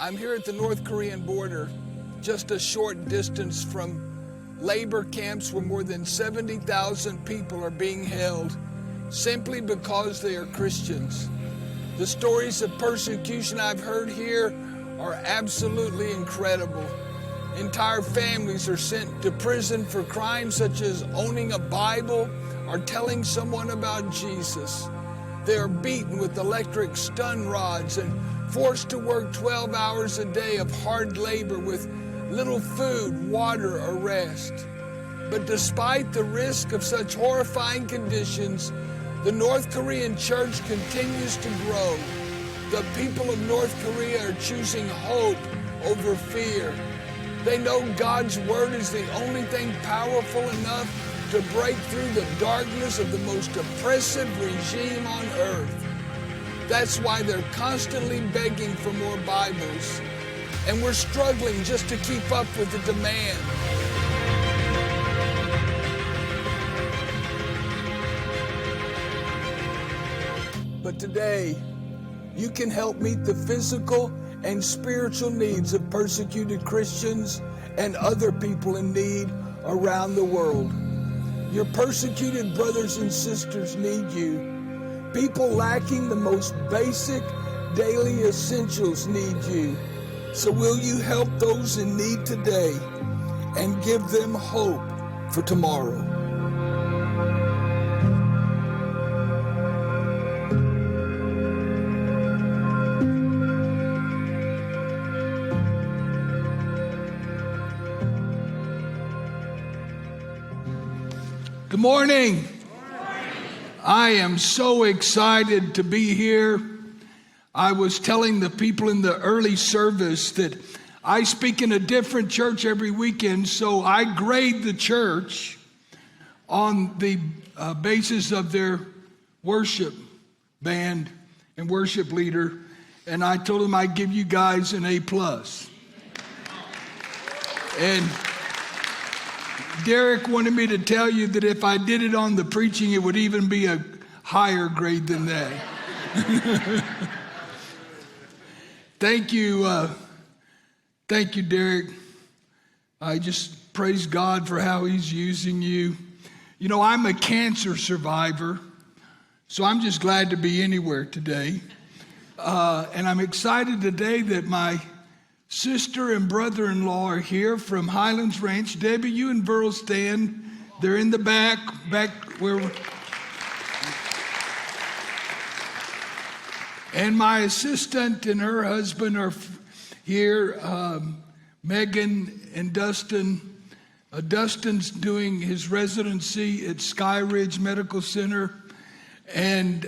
I'm here at the North Korean border, just a short distance from labor camps where more than 70,000 people are being held simply because they are Christians. The stories of persecution I've heard here are absolutely incredible. Entire families are sent to prison for crimes such as owning a Bible or telling someone about Jesus. They are beaten with electric stun rods and forced to work 12 hours a day of hard labor with little food, water, or rest. But despite the risk of such horrifying conditions, the North Korean church continues to grow. The people of North Korea are choosing hope over fear. They know God's word is the only thing powerful enough to break through the darkness of the most oppressive regime on earth. That's why they're constantly begging for more Bibles. And we're struggling just to keep up with the demand. But today, you can help meet the physical and spiritual needs of persecuted Christians and other people in need around the world. Your persecuted brothers and sisters need you. People lacking the most basic daily essentials need you. So will you help those in need today and give them hope for tomorrow? Good morning. I am so excited to be here. I was telling the people in the early service that I speak in a different church every weekend, so I grade the church on the basis of their worship band and worship leader, and I told them I'd give you guys an A+. And Derek wanted me to tell you that if I did it on the preaching, it would even be a higher grade than that. Thank you, Derek. I just praise God for how he's using you. You know, I'm a cancer survivor, so I'm just glad to be anywhere today. And I'm excited today that my sister and brother-in-law are here from Highlands Ranch. Debbie, you and Burl stand. They're in the back where. And my assistant and her husband are here, Megan and Dustin. Dustin's doing his residency at Sky Ridge Medical Center, and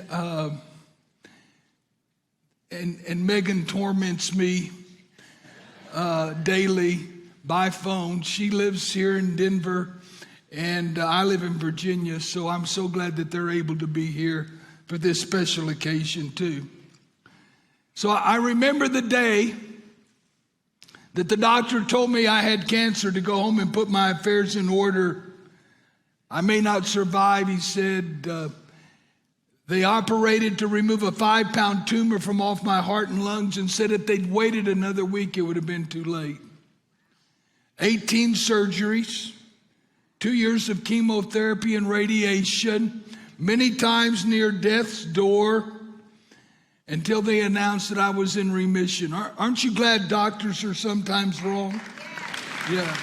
Megan torments me daily by phone. She lives here in Denver, and I live in Virginia, so I'm so glad that they're able to be here for this special occasion too. So I remember the day that the doctor told me I had cancer to go home and put my affairs in order. I may not survive, he said. They operated to remove a 5-pound tumor from off my heart and lungs and said if they'd waited another week, it would have been too late. 18 surgeries, 2 years of chemotherapy and radiation, many times near death's door, until they announced that I was in remission. Aren't you glad doctors are sometimes wrong? Yeah.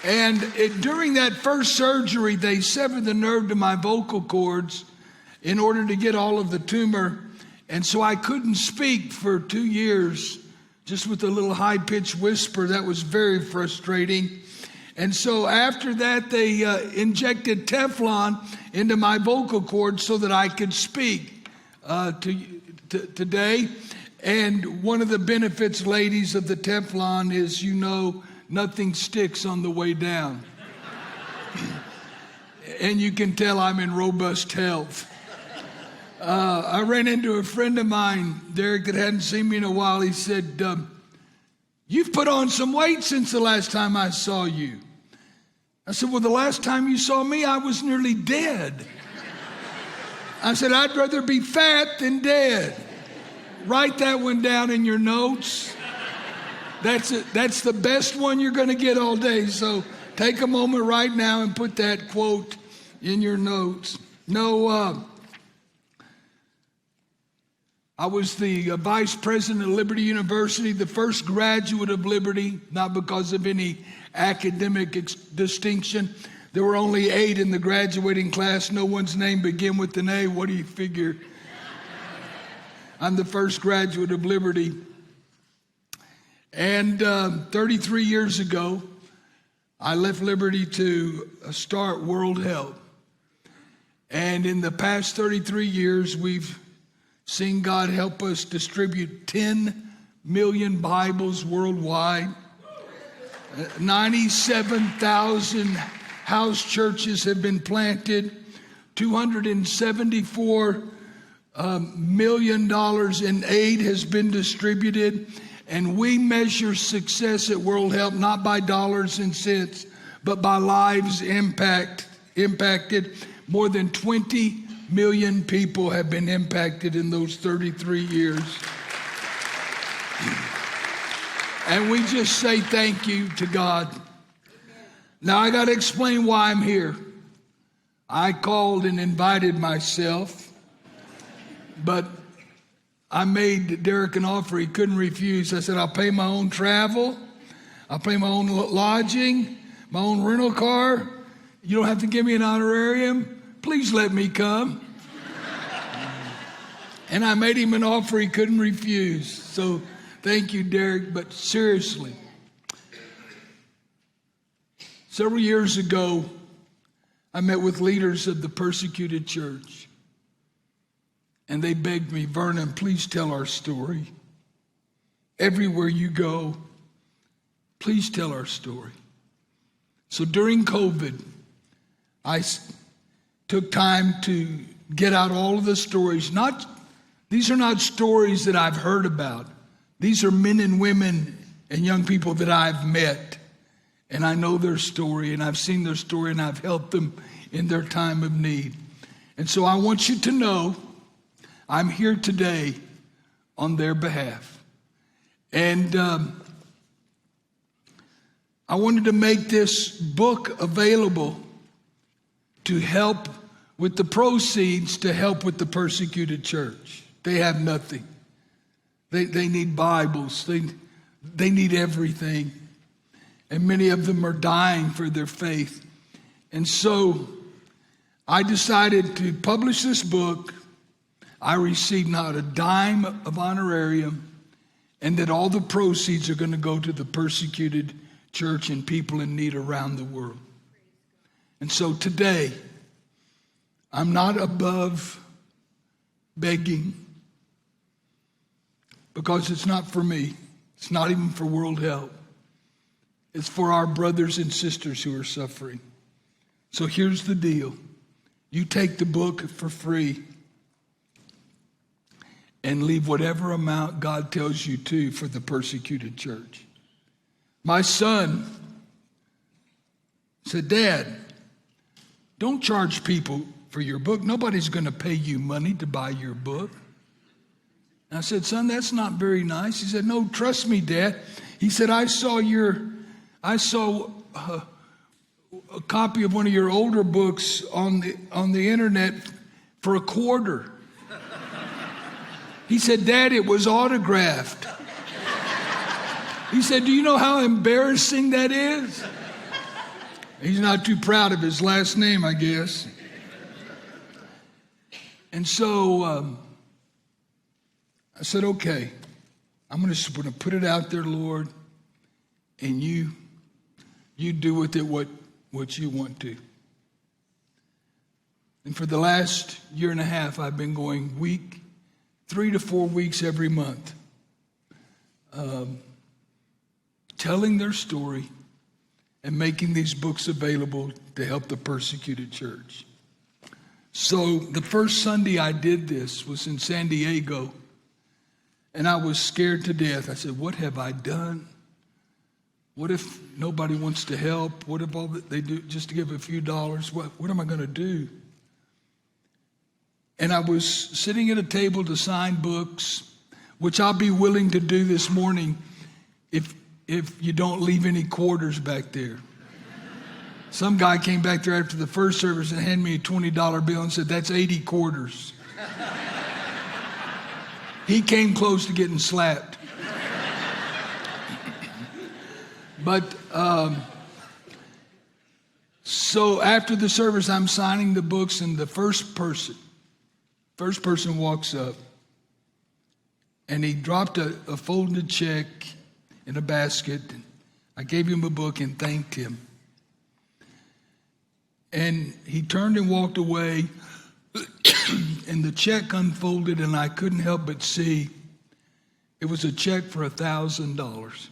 And during that first surgery, they severed the nerve to my vocal cords in order to get all of the tumor. And so I couldn't speak for 2 years, just with a little high-pitched whisper. That was very frustrating. And so after that, they injected Teflon into my vocal cords so that I could speak today. And one of the benefits, ladies, of the Teflon is, you know, nothing sticks on the way down. And you can tell I'm in robust health. I ran into a friend of mine, Derek, that hadn't seen me in a while. He said, you've put on some weight since the last time I saw you. I said, well, the last time you saw me, I was nearly dead. I said, I'd rather be fat than dead. Write that one down in your notes. That's it. That's the best one you're going to get all day. So take a moment right now and put that quote in your notes. I was the vice president of Liberty University, the first graduate of Liberty, not because of any academic distinction. There were only 8 in the graduating class. No one's name began with an A. What do you figure? I'm the first graduate of Liberty. And 33 years ago, I left Liberty to start World Help. And in the past 33 years, we've seen God help us distribute 10 million Bibles worldwide. 97,000 house churches have been planted. $274 million in aid has been distributed. And we measure success at World Help not by dollars and cents, but by lives impacted. More than 20 million people have been impacted in those 33 years. And we just say thank you to God. Now I got to explain why I'm here. I called and invited myself, but I made Derek an offer he couldn't refuse. I said, I'll pay my own travel. I'll pay my own lodging, my own rental car. You don't have to give me an honorarium. Please let me come. And I made him an offer he couldn't refuse. So thank you, Derek. But seriously, several years ago, I met with leaders of the persecuted church. And they begged me, Vernon, please tell our story. Everywhere you go, please tell our story. So during COVID, I took time to get out all of the stories. These are not stories that I've heard about. These are men and women and young people that I've met. And I know their story, and I've seen their story, and I've helped them in their time of need. And so I want you to know I'm here today on their behalf. And I wanted to make this book available to help with the proceeds, to help with the persecuted church. They have nothing. They need Bibles. They need everything. And many of them are dying for their faith. And so I decided to publish this book. I received not a dime of honorarium, and that all the proceeds are going to go to the persecuted church and people in need around the world. And so today, I'm not above begging, because it's not for me. It's not even for World Help. It's for our brothers and sisters who are suffering. So here's the deal. You take the book for free and leave whatever amount God tells you to for the persecuted church. My son said, Dad, don't charge people for your book. Nobody's going to pay you money to buy your book. And I said, son, that's not very nice. He said, no, trust me, Dad. He said, I saw a copy of one of your older books on the internet for $0.25. He said, Dad, it was autographed. He said, do you know how embarrassing that is? He's not too proud of his last name, I guess. And so I said, okay, I'm going to put it out there, Lord, and you do with it what you want to. And for the last year and a half, I've been going 3 to 4 weeks every month, telling their story and making these books available to help the persecuted church. So the first Sunday I did this was in San Diego, and I was scared to death. I said, what have I done? What if nobody wants to help? What if all that they do just to give a few dollars? What am I going to do? And I was sitting at a table to sign books which I'll be willing to do this morning if you don't leave any quarters back there. Some guy came back there after the first service and handed me a $20 bill and said, "That's 80 quarters." He came close to getting slapped. But so after the service, I'm signing the books, and the first person walks up, and he dropped a folded check in a basket. I gave him a book and thanked him. And he turned and walked away, and the check unfolded, and I couldn't help but see it was a check for $1,000.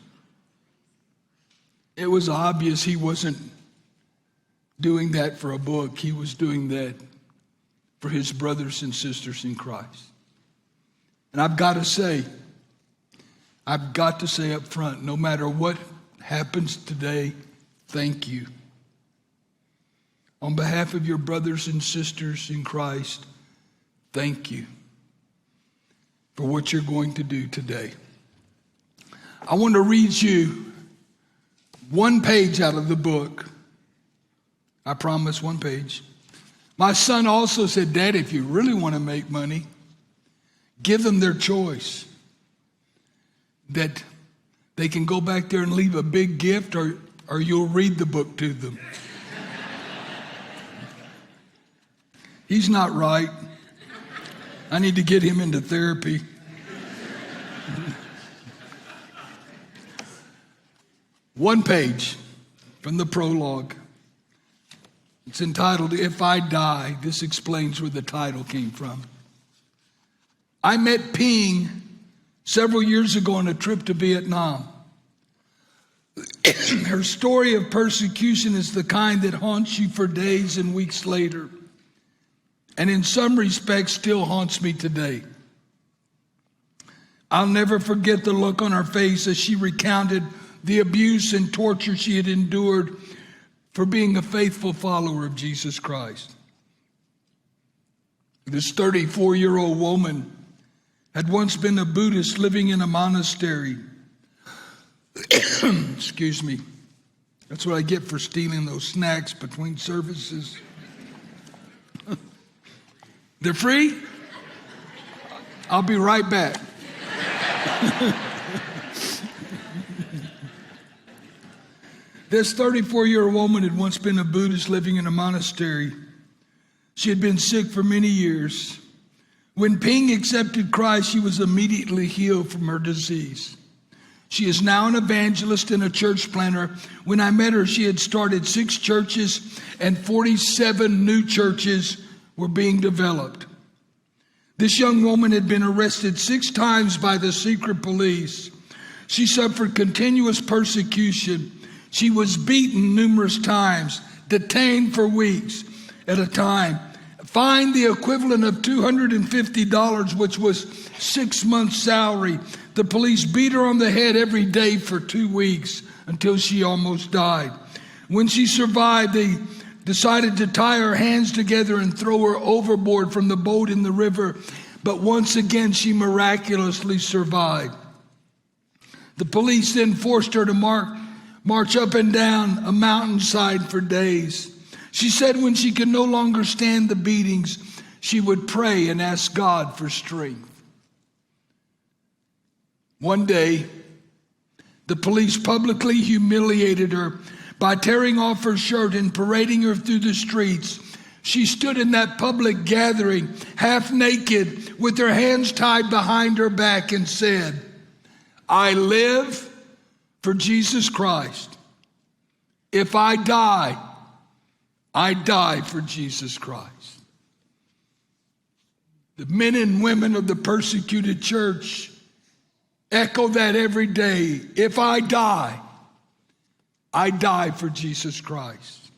It was obvious he wasn't doing that for a book. He was doing that for his brothers and sisters in Christ. And I've got to say up front, no matter what happens today, thank you. On behalf of your brothers and sisters in Christ, thank you for what you're going to do today. I want to read you one page out of the book. I promise, one page. My son also said, "Dad, if you really want to make money, give them their choice. That they can go back there and leave a big gift, or you'll read the book to them." He's not right. I need to get him into therapy. One page from the prologue. It's entitled, "If I Die." This explains where the title came from. I met Ping several years ago on a trip to Vietnam. Her story of persecution is the kind that haunts you for days and weeks later, and in some respects still haunts me today. I'll never forget the look on her face as she recounted the abuse and torture she had endured for being a faithful follower of Jesus Christ. This 34-year-old woman had once been a Buddhist living in a monastery. Excuse me. That's what I get for stealing those snacks between services. They're free? I'll be right back. This 34-year-old woman had once been a Buddhist living in a monastery. She had been sick for many years. When Ping accepted Christ, she was immediately healed from her disease. She is now an evangelist and a church planter. When I met her, she had started 6 churches, and 47 new churches were being developed. This young woman had been arrested 6 times by the secret police. She suffered continuous persecution. She was beaten numerous times, detained for weeks at a time, fined the equivalent of $250, which was 6 months' salary. The police beat her on the head every day for 2 weeks until she almost died. When she survived, they decided to tie her hands together and throw her overboard from the boat in the river. But once again, she miraculously survived. The police then forced her to march up and down a mountainside for days. She said when she could no longer stand the beatings, she would pray and ask God for strength. One day, the police publicly humiliated her by tearing off her shirt and parading her through the streets. She stood in that public gathering, half naked, with her hands tied behind her back, and said, "I live for Jesus Christ. If I die, I die for Jesus Christ." The men and women of the persecuted church echo that every day. If I die, I die for Jesus Christ.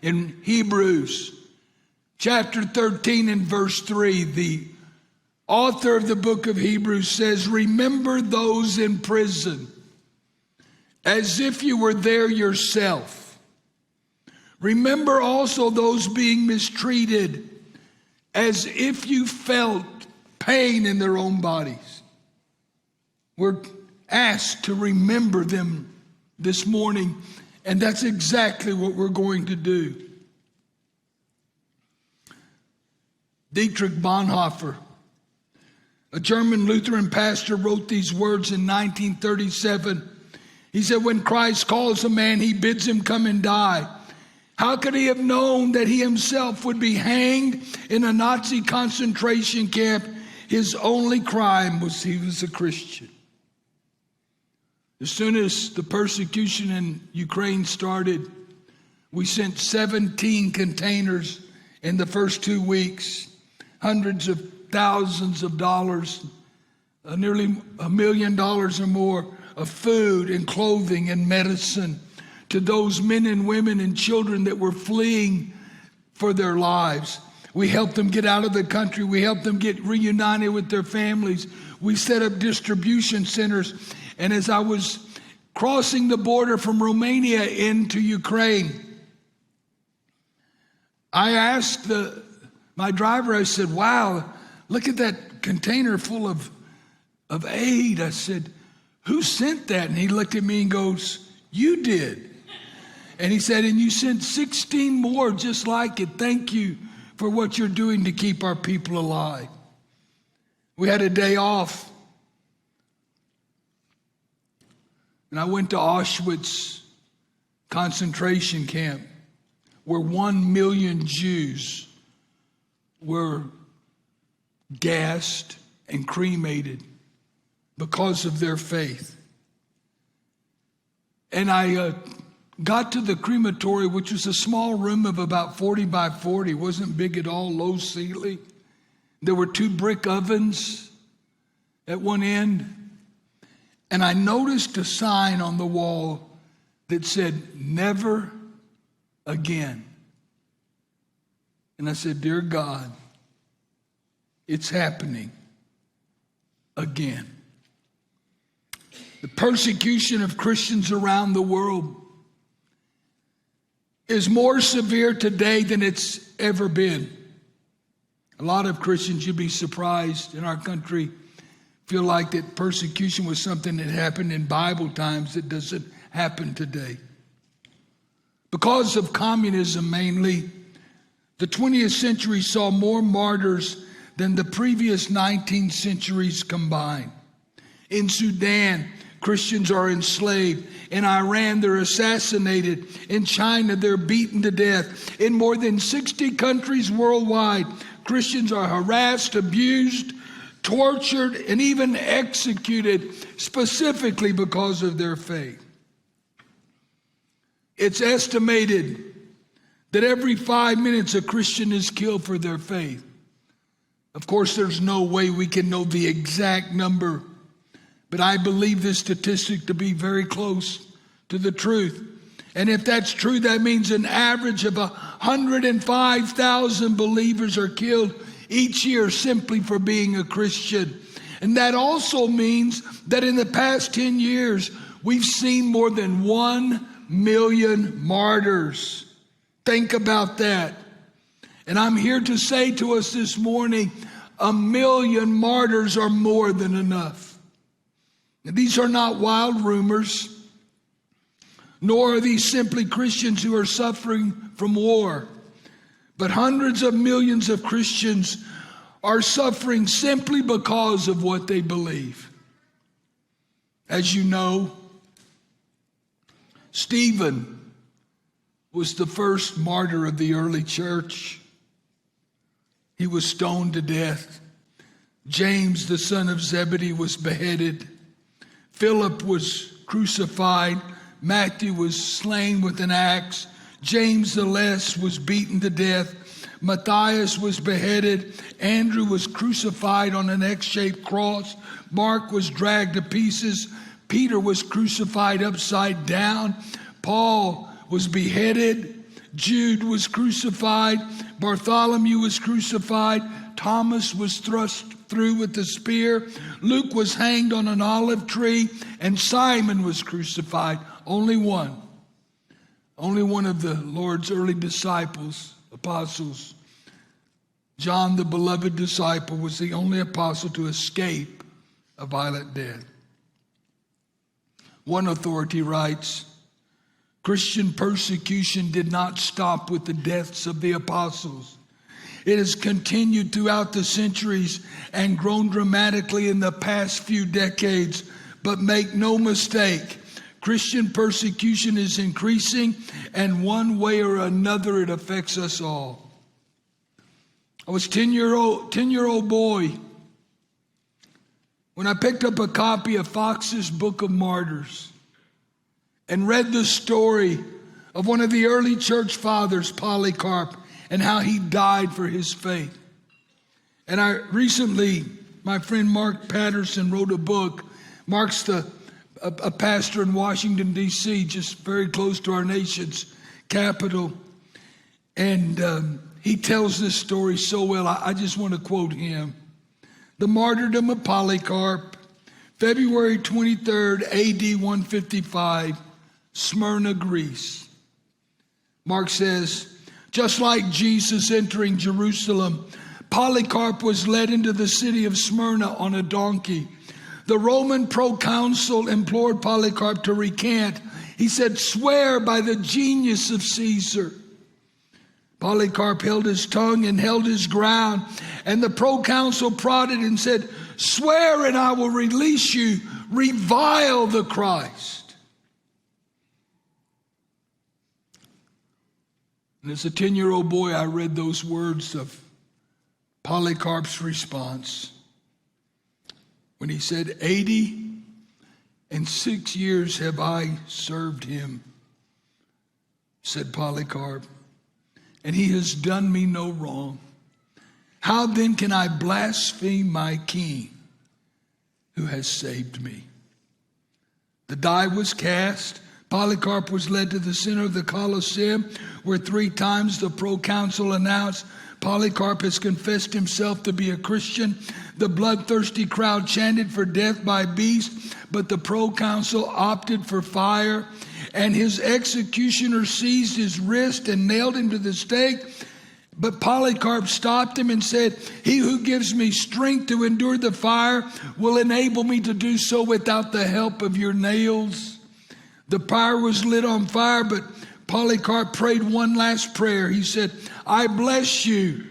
In Hebrews chapter 13 and verse 3, the author of the book of Hebrews says, "Remember those in prison as if you were there yourself. Remember also those being mistreated as if you felt pain in their own bodies. We're asked to remember them this morning, and that's exactly what we're going to do. Dietrich Bonhoeffer, a German Lutheran pastor, wrote these words in 1937. He said, when Christ calls a man, he bids him come and die. How could he have known that he himself would be hanged in a Nazi concentration camp? His only crime was he was a Christian. As soon as the persecution in Ukraine started, we sent 17 containers in the first 2 weeks, hundreds of thousands of dollars, nearly $1 million or more of food and clothing and medicine to those men and women and children that were fleeing for their lives. We helped them get out of the country. We helped them get reunited with their families. We set up distribution centers. And as I was crossing the border from Romania into Ukraine, I asked my driver, I said, wow, look at that container full of aid. I said, who sent that? And he looked at me and goes, you did. And he said, and you sent 16 more just like it. Thank you for what you're doing to keep our people alive. We had a day off. And I went to Auschwitz concentration camp, where 1 million Jews were gassed and cremated because of their faith. And I got to the crematory, which was a small room of about 40 by 40. It wasn't big at all, low ceiling. There were 2 brick ovens at one end. And I noticed a sign on the wall that said, never again. And I said, dear God, it's happening again. The persecution of Christians around the world is more severe today than it's ever been. A lot of Christians, you'd be surprised, in our country feel like that persecution was something that happened in Bible times that doesn't happen today. Because of communism mainly, the 20th century saw more martyrs than the previous 19 centuries combined. In Sudan, Christians are enslaved. In Iran, they're assassinated. In China, they're beaten to death. In more than 60 countries worldwide, Christians are harassed, abused, tortured, and even executed specifically because of their faith. It's estimated that every 5 minutes a Christian is killed for their faith. Of course, there's no way we can know the exact number, but I believe this statistic to be very close to the truth. And if that's true, that means an average of 105,000 believers are killed each year simply for being a Christian. And that also means that in the past 10 years, we've seen more than 1 million martyrs. Think about that. And I'm here to say to us this morning, 1 million martyrs are more than enough. And these are not wild rumors, nor are these simply Christians who are suffering from war. But hundreds of millions of Christians are suffering simply because of what they believe. As you know, Stephen was the first martyr of the early church. He was stoned to death. James, the son of Zebedee, was beheaded. Philip was crucified. Matthew was slain with an axe. James the Less was beaten to death. Matthias was beheaded. Andrew was crucified on an X-shaped cross. Mark was dragged to pieces. Peter was crucified upside down. Paul was beheaded. Jude was crucified. Bartholomew was crucified. Thomas was thrust through with a spear. Luke was hanged on an olive tree. And Simon was crucified. Only one of the Lord's early disciples, apostles, John, the beloved disciple, was the only apostle to escape a violent death. One authority writes, Christian persecution did not stop with the deaths of the apostles. It has continued throughout the centuries and grown dramatically in the past few decades. But make no mistake, Christian persecution is increasing, and one way or another it affects us all. I was 10-year-old boy when I picked up a copy of Fox's Book of Martyrs and read the story of one of the early church fathers, Polycarp, and how he died for his faith. And my friend Mark Patterson wrote a book. Mark's a pastor in Washington, D.C., just very close to our nation's capital. And he tells this story so well, I just want to quote him. The martyrdom of Polycarp, February 23rd, A.D. 155, Smyrna, Greece. Mark says, just like Jesus entering Jerusalem, Polycarp was led into the city of Smyrna on a donkey. The Roman proconsul implored Polycarp to recant. He said, swear by the genius of Caesar. Polycarp held his tongue and held his ground, and the proconsul prodded and said, swear and I will release you. Revile the Christ. And as a 10-year-old boy, I read those words of Polycarp's response when he said, 86 years have I served him, said Polycarp, and he has done me no wrong. How then can I blaspheme my king who has saved me? The die was cast. Polycarp was led to the center of the Colosseum, where 3 times the proconsul announced, Polycarp has confessed himself to be a Christian. The bloodthirsty crowd chanted for death by beast, but the proconsul opted for fire, and his executioner seized his wrist and nailed him to the stake. But Polycarp stopped him and said, he who gives me strength to endure the fire will enable me to do so without the help of your nails. The pyre was lit on fire, but Polycarp prayed one last prayer. He said, I bless you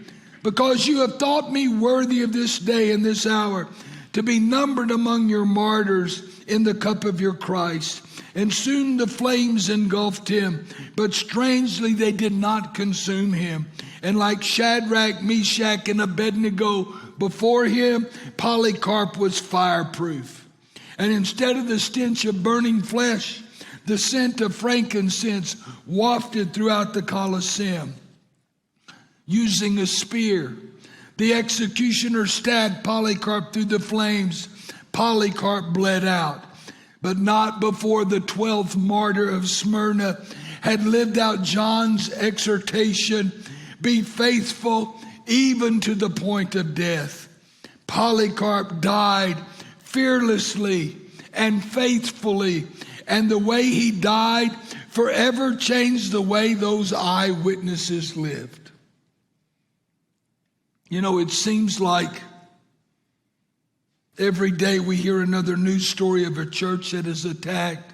because you have thought me worthy of this day and this hour to be numbered among your martyrs in the cup of your Christ. And soon the flames engulfed him, but strangely they did not consume him. And like Shadrach, Meshach, and Abednego before him, Polycarp was fireproof. And instead of the stench of burning flesh, the scent of frankincense wafted throughout the Colosseum. Using a spear, the executioner stabbed Polycarp through the flames. Polycarp bled out, but not before the 12th martyr of Smyrna had lived out John's exhortation, be faithful even to the point of death. Polycarp died fearlessly and faithfully, and the way he died forever changed the way those eyewitnesses lived. You know, it seems like every day we hear another news story of a church that is attacked,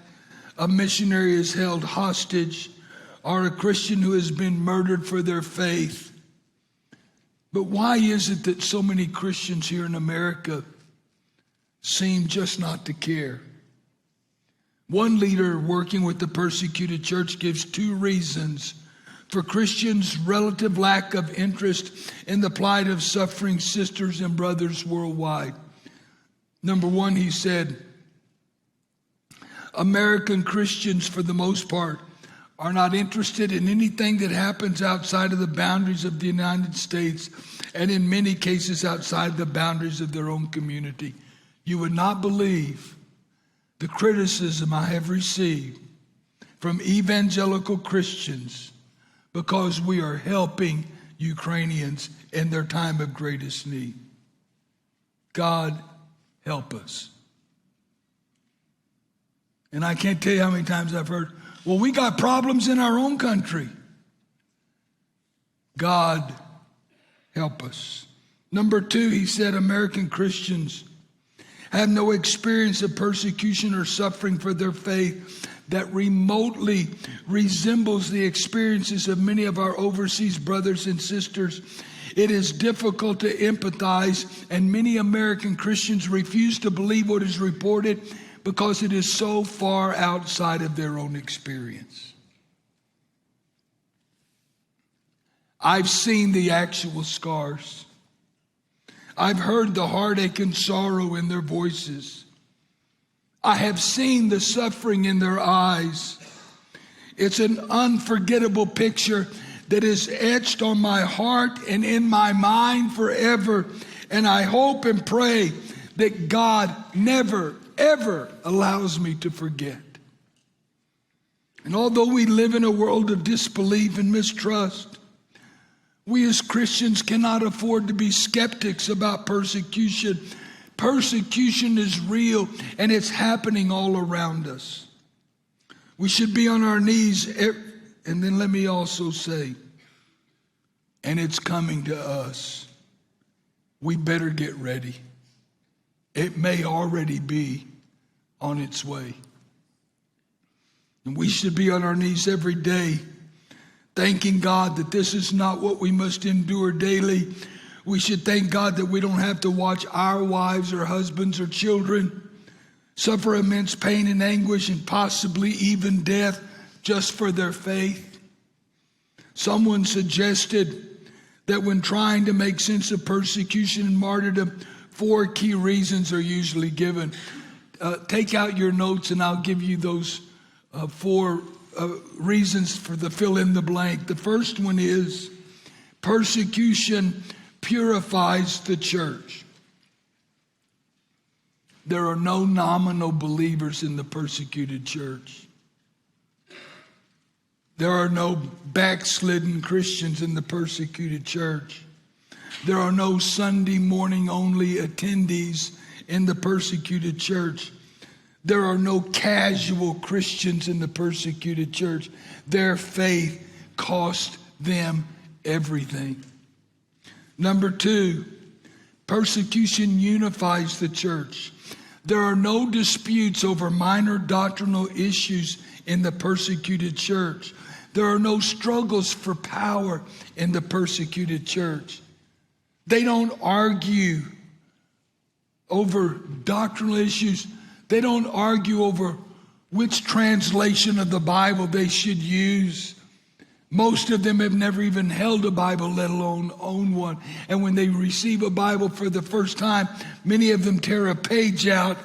a missionary is held hostage, or a Christian who has been murdered for their faith. But why is it that so many Christians here in America seem just not to care? One leader working with the persecuted church gives 2 reasons for Christians' relative lack of interest in the plight of suffering sisters and brothers worldwide. Number 1, he said, American Christians, for the most part, are not interested in anything that happens outside of the boundaries of the United States, and in many cases outside the boundaries of their own community. You would not believe the criticism I have received from evangelical Christians because we are helping Ukrainians in their time of greatest need. God help us. And I can't tell you how many times I've heard, well, we got problems in our own country. God help us. Number 2, he said, American Christians have no experience of persecution or suffering for their faith that remotely resembles the experiences of many of our overseas brothers and sisters. It is difficult to empathize, and many American Christians refuse to believe what is reported because it is so far outside of their own experience. I've seen the actual scars. I've heard the heartache and sorrow in their voices. I have seen the suffering in their eyes. It's an unforgettable picture that is etched on my heart and in my mind forever. And I hope and pray that God never, ever allows me to forget. And although we live in a world of disbelief and mistrust, we as Christians cannot afford to be skeptics about persecution. Persecution is real, and it's happening all around us. We should be on our knees, and then let me also say, and it's coming to us. We better get ready. It may already be on its way. And we should be on our knees every day, thanking God that this is not what we must endure daily. We should thank God that we don't have to watch our wives or husbands or children suffer immense pain and anguish and possibly even death just for their faith. Someone suggested that when trying to make sense of persecution and martyrdom, 4 key reasons are usually given. Take out your notes and I'll give you those 4 reasons for the fill in the blank. The first one is persecution purifies the church. There are no nominal believers in the persecuted church. There are no backslidden Christians in the persecuted church. There are no Sunday morning only attendees in the persecuted church. There are no casual Christians in the persecuted church. Their faith cost them everything. Number 2, persecution unifies the church. There are no disputes over minor doctrinal issues in the persecuted church. There are no struggles for power in the persecuted church. They don't argue over doctrinal issues. They don't argue over which translation of the Bible they should use. Most of them have never even held a Bible, let alone own one. And when they receive a Bible for the first time, many of them tear a page out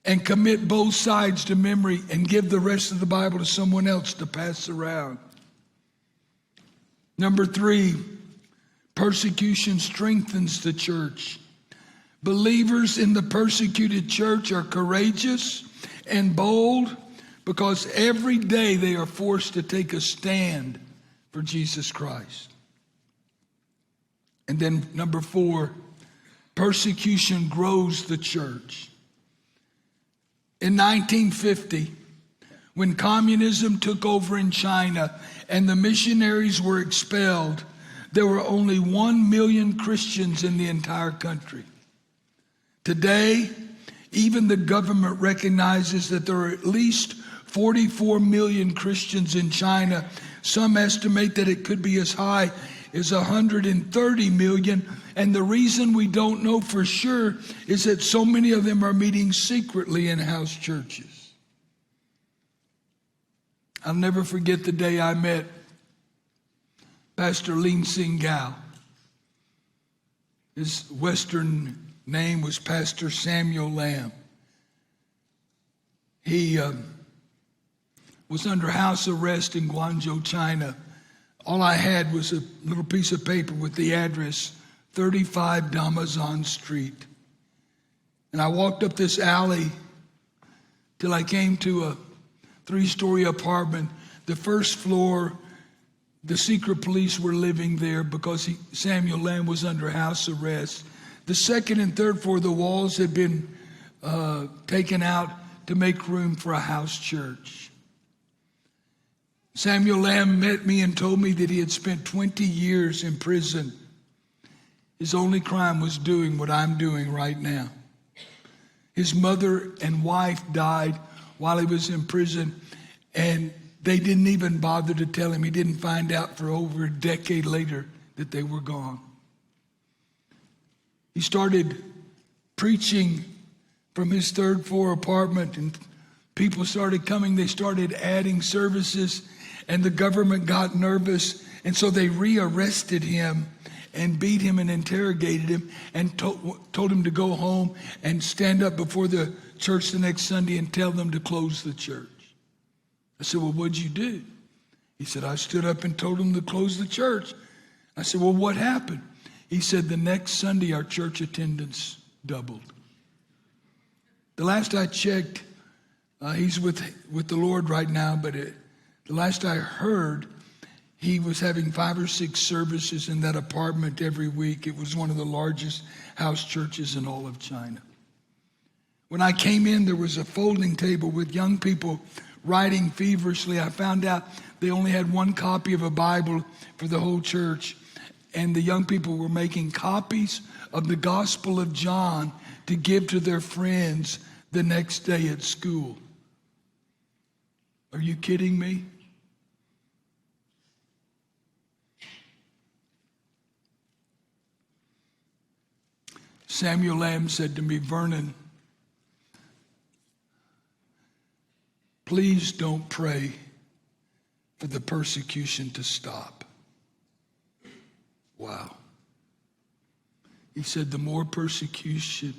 and commit both sides to memory and give the rest of the Bible to someone else to pass around. Number 3, persecution strengthens the church. Believers in the persecuted church are courageous and bold because every day they are forced to take a stand for Jesus Christ. And then number 4, persecution grows the church. In 1950, when communism took over in China and the missionaries were expelled, there were only 1 million Christians in the entire country. Today, even the government recognizes that there are at least 44 million Christians in China. Some estimate that it could be as high as 130 million. And the reason we don't know for sure is that so many of them are meeting secretly in house churches. I'll never forget the day I met Pastor Lin Sing Gao. His Western name was Pastor Samuel Lamb. He was under house arrest in Guangzhou, China. All I had was a little piece of paper with the address, 35 Damazon Street. And I walked up this alley till I came to a 3-story apartment. The first floor, the secret police were living there because Samuel Lamb was under house arrest. The second and third floor, the walls had been taken out to make room for a house church. Samuel Lamb met me and told me that he had spent 20 years in prison His only crime was doing what I'm doing right now. His mother and wife died while he was in prison, and they didn't even bother to tell him. He didn't find out for over a decade later that they were gone. He started preaching from his third floor apartment, and people started coming. They started adding services, and the government got nervous, and so they rearrested him and beat him and interrogated him and told him to go home and stand up before the church the next Sunday and tell them to close the church. I said, well, what'd you do? He said, I stood up and told them to close the church. I said, well, what happened? He said, the next Sunday our church attendance doubled. The last I checked, he's with the Lord right now, but the last I heard, he was having 5 or 6 services in that apartment every week. It was one of the largest house churches in all of China. When I came in, there was a folding table with young people writing feverishly. I found out they only had 1 copy of a Bible for the whole church, and the young people were making copies of the Gospel of John to give to their friends the next day at school. Are you kidding me? Samuel Lamb said to me, Vernon, please don't pray for the persecution to stop. Wow. He said, the more persecution,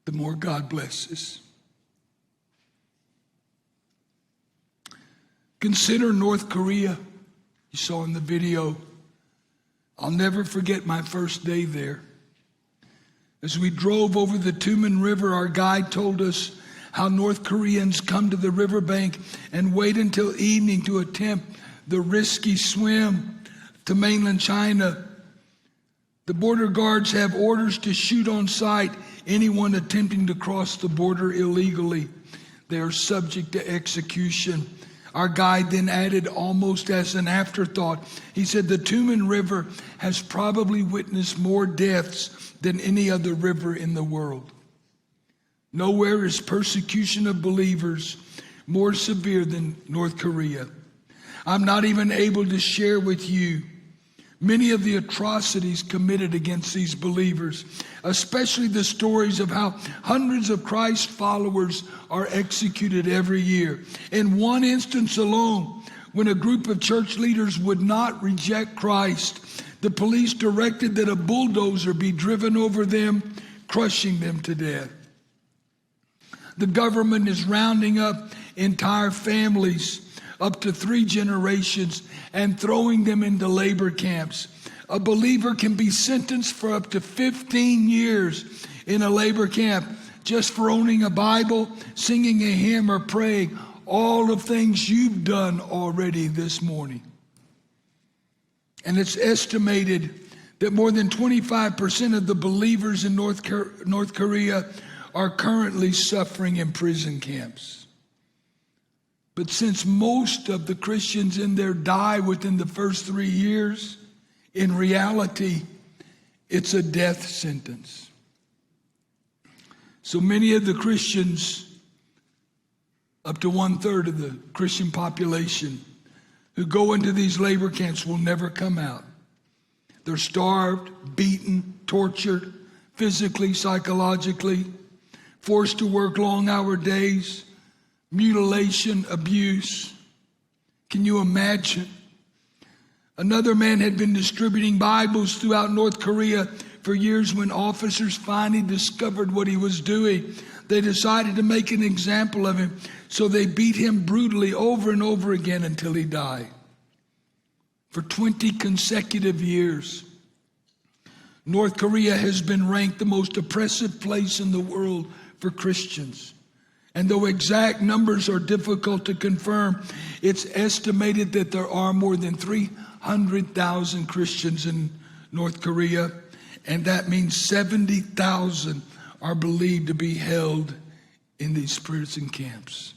the more God blesses. Consider North Korea. You saw in the video. I'll never forget my first day there. As we drove over the Tumen River, our guide told us how North Koreans come to the riverbank and wait until evening to attempt the risky swim to mainland China. The border guards have orders to shoot on sight anyone attempting to cross the border illegally. They are subject to execution. Our guide then added, almost as an afterthought, he said, the Tumen River has probably witnessed more deaths than any other river in the world. Nowhere is persecution of believers more severe than North Korea. I'm not even able to share with you many of the atrocities committed against these believers, especially the stories of how hundreds of Christ followers are executed every year. In one instance alone, when a group of church leaders would not reject Christ, the police directed that a bulldozer be driven over them, crushing them to death. The government is rounding up entire families, up to 3 generations, and throwing them into labor camps. A believer can be sentenced for up to 15 years in a labor camp just for owning a Bible, singing a hymn, or praying, all the things you've done already this morning. And it's estimated that more than 25% of the believers in North Korea are currently suffering in prison camps. But since most of the Christians in there die within the first 3 years, in reality, it's a death sentence. So many of the Christians, up to 1/3 of the Christian population, who go into these labor camps will never come out. They're starved, beaten, tortured, physically, psychologically, forced to work long-hour days, mutilation, abuse. Can you imagine? Another man had been distributing Bibles throughout North Korea for years. When officers finally discovered what he was doing, they decided to make an example of him. So they beat him brutally over and over again until he died. For 20 consecutive years, North Korea has been ranked the most oppressive place in the world for Christians. And though exact numbers are difficult to confirm, it's estimated that there are more than 300,000 Christians in North Korea, and that means 70,000 are believed to be held in these prison camps.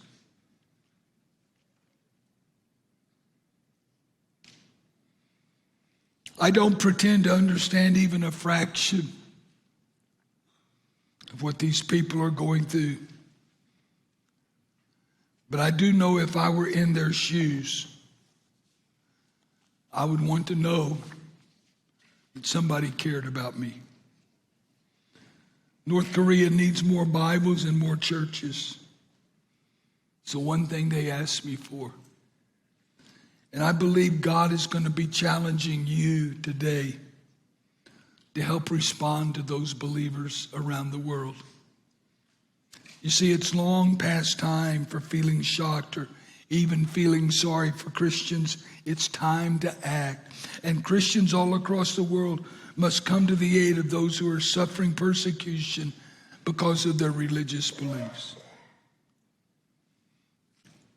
I don't pretend to understand even a fraction of what these people are going through. But I do know if I were in their shoes, I would want to know that somebody cared about me. North Korea needs more Bibles and more churches. It's the one thing they asked me for. And I believe God is going to be challenging you today to help respond to those believers around the world. You see, it's long past time for feeling shocked or even feeling sorry for Christians. It's time to act. And Christians all across the world must come to the aid of those who are suffering persecution because of their religious beliefs.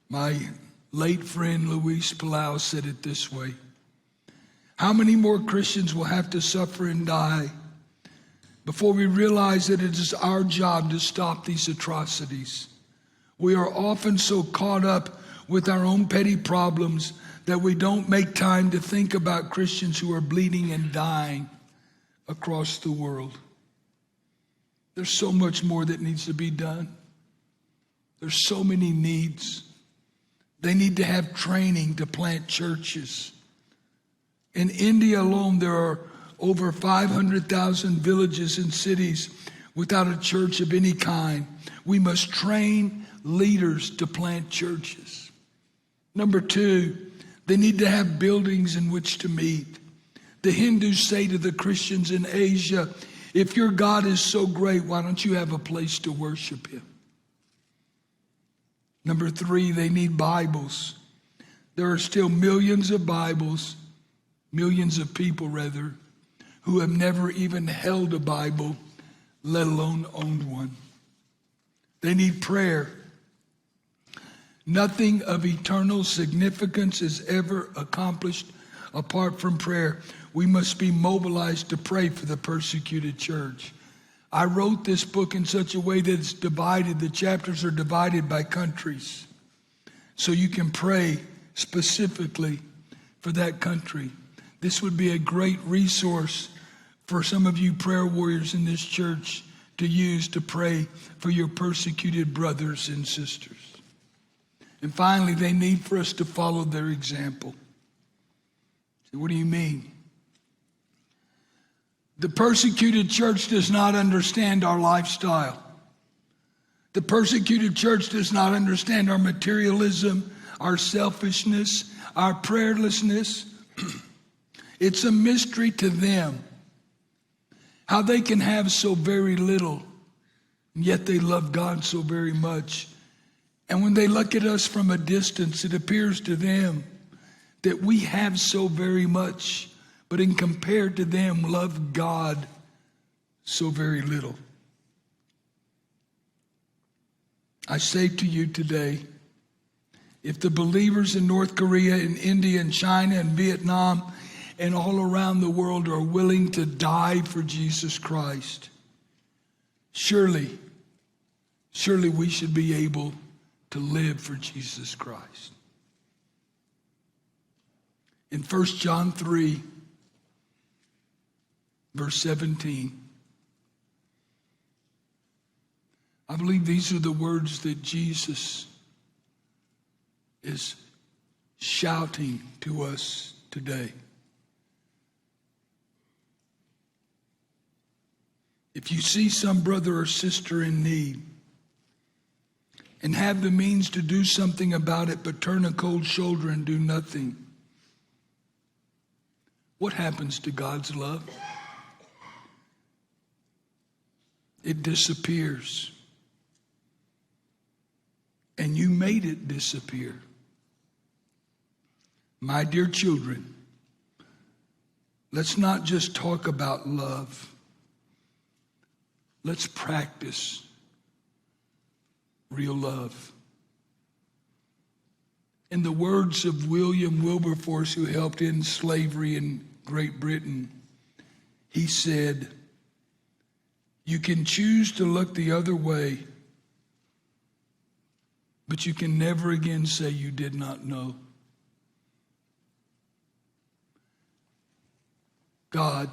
My late friend Luis Palau said it this way: how many more Christians will have to suffer and die before we realize that it is our job to stop these atrocities? We are often so caught up with our own petty problems that we don't make time to think about Christians who are bleeding and dying across the world. There's so much more that needs to be done. There's so many needs. They need to have training to plant churches. In India alone, there are over 500,000 villages and cities without a church of any kind. We must train leaders to plant churches. Number two, they need to have buildings in which to meet. The Hindus say to the Christians in Asia, if your God is so great, why don't you have a place to worship him? Number three, they need Bibles. There are still millions of Bibles, millions of people rather, who have never even held a Bible, let alone owned one. They need prayer. Nothing of eternal significance is ever accomplished apart from prayer. We must be mobilized to pray for the persecuted church. I wrote this book in such a way that it's divided. The chapters are divided by countries, so you can pray specifically for that country. This would be a great resource for some of you prayer warriors in this church to use to pray for your persecuted brothers and sisters. And finally, they need for us to follow their example. So what do you mean? The persecuted church does not understand our lifestyle. The persecuted church does not understand our materialism, our selfishness, our prayerlessness. It's a mystery to them how they can have so very little, and yet they love God so very much. And when they look at us from a distance, it appears to them that we have so very much, but in compared to them, love God so very little. I say to you today, if the believers in North Korea and India and China and Vietnam and all around the world are willing to die for Jesus Christ, surely we should be able to live for Jesus Christ. In 1 John 3, verse 17, I believe these are the words that Jesus is shouting to us today. If you see some brother or sister in need and have the means to do something about it, but turn a cold shoulder and do nothing, what happens to God's love? It disappears. And you made it disappear. My dear children, let's not just talk about love. Let's practice real love. In the words of William Wilberforce, who helped end slavery in Great Britain, he said, "You can choose to look the other way, but you can never again say you did not know." God,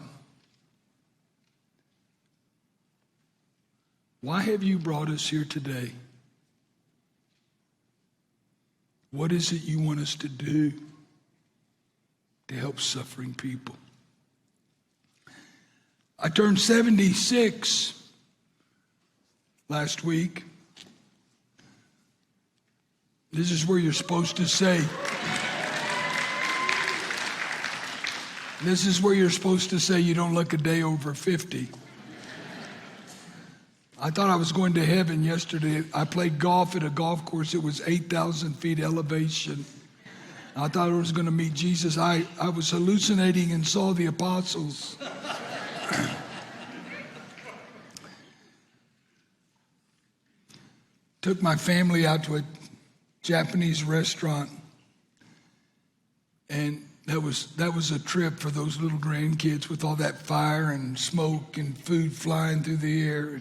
why have you brought us here today? What is it you want us to do to help suffering people? I turned 76 last week. This is where you're supposed to say, you don't look a day over 50. I thought I was going to heaven yesterday. I played golf at a golf course. It was 8,000 feet elevation. I thought I was going to meet Jesus. I was hallucinating and saw the apostles. Took my family out to a Japanese restaurant, and that was a trip for those little grandkids with all that fire and smoke and food flying through the air.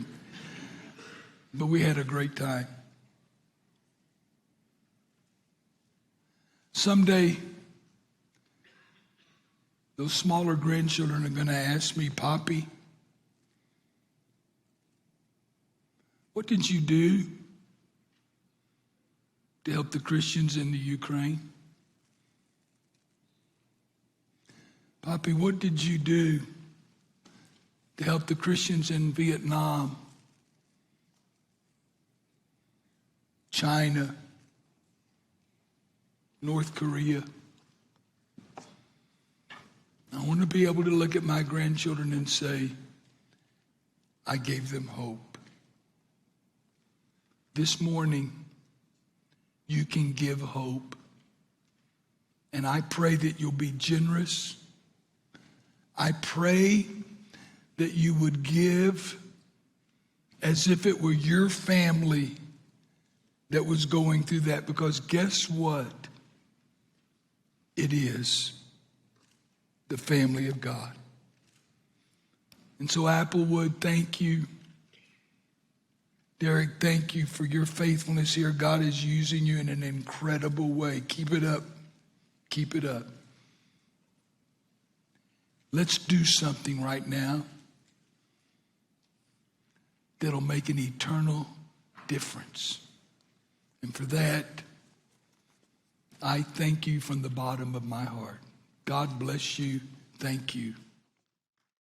But we had a great time. Someday, those smaller grandchildren are going to ask me, Poppy, what did you do to help the Christians in the Ukraine? Poppy, what did you do to help the Christians in Vietnam, China, North Korea? I want to be able to look at my grandchildren and say, I gave them hope. This morning, you can give hope. And I pray that you'll be generous. I pray that you would give as if it were your family that was going through that, because guess what? It is the family of God. And so Applewood, thank you. Derek, thank you for your faithfulness here. God is using you in an incredible way. Keep it up. Keep it up. Let's do something right now that'll make an eternal difference. And for that, I thank you from the bottom of my heart. God bless you. Thank you.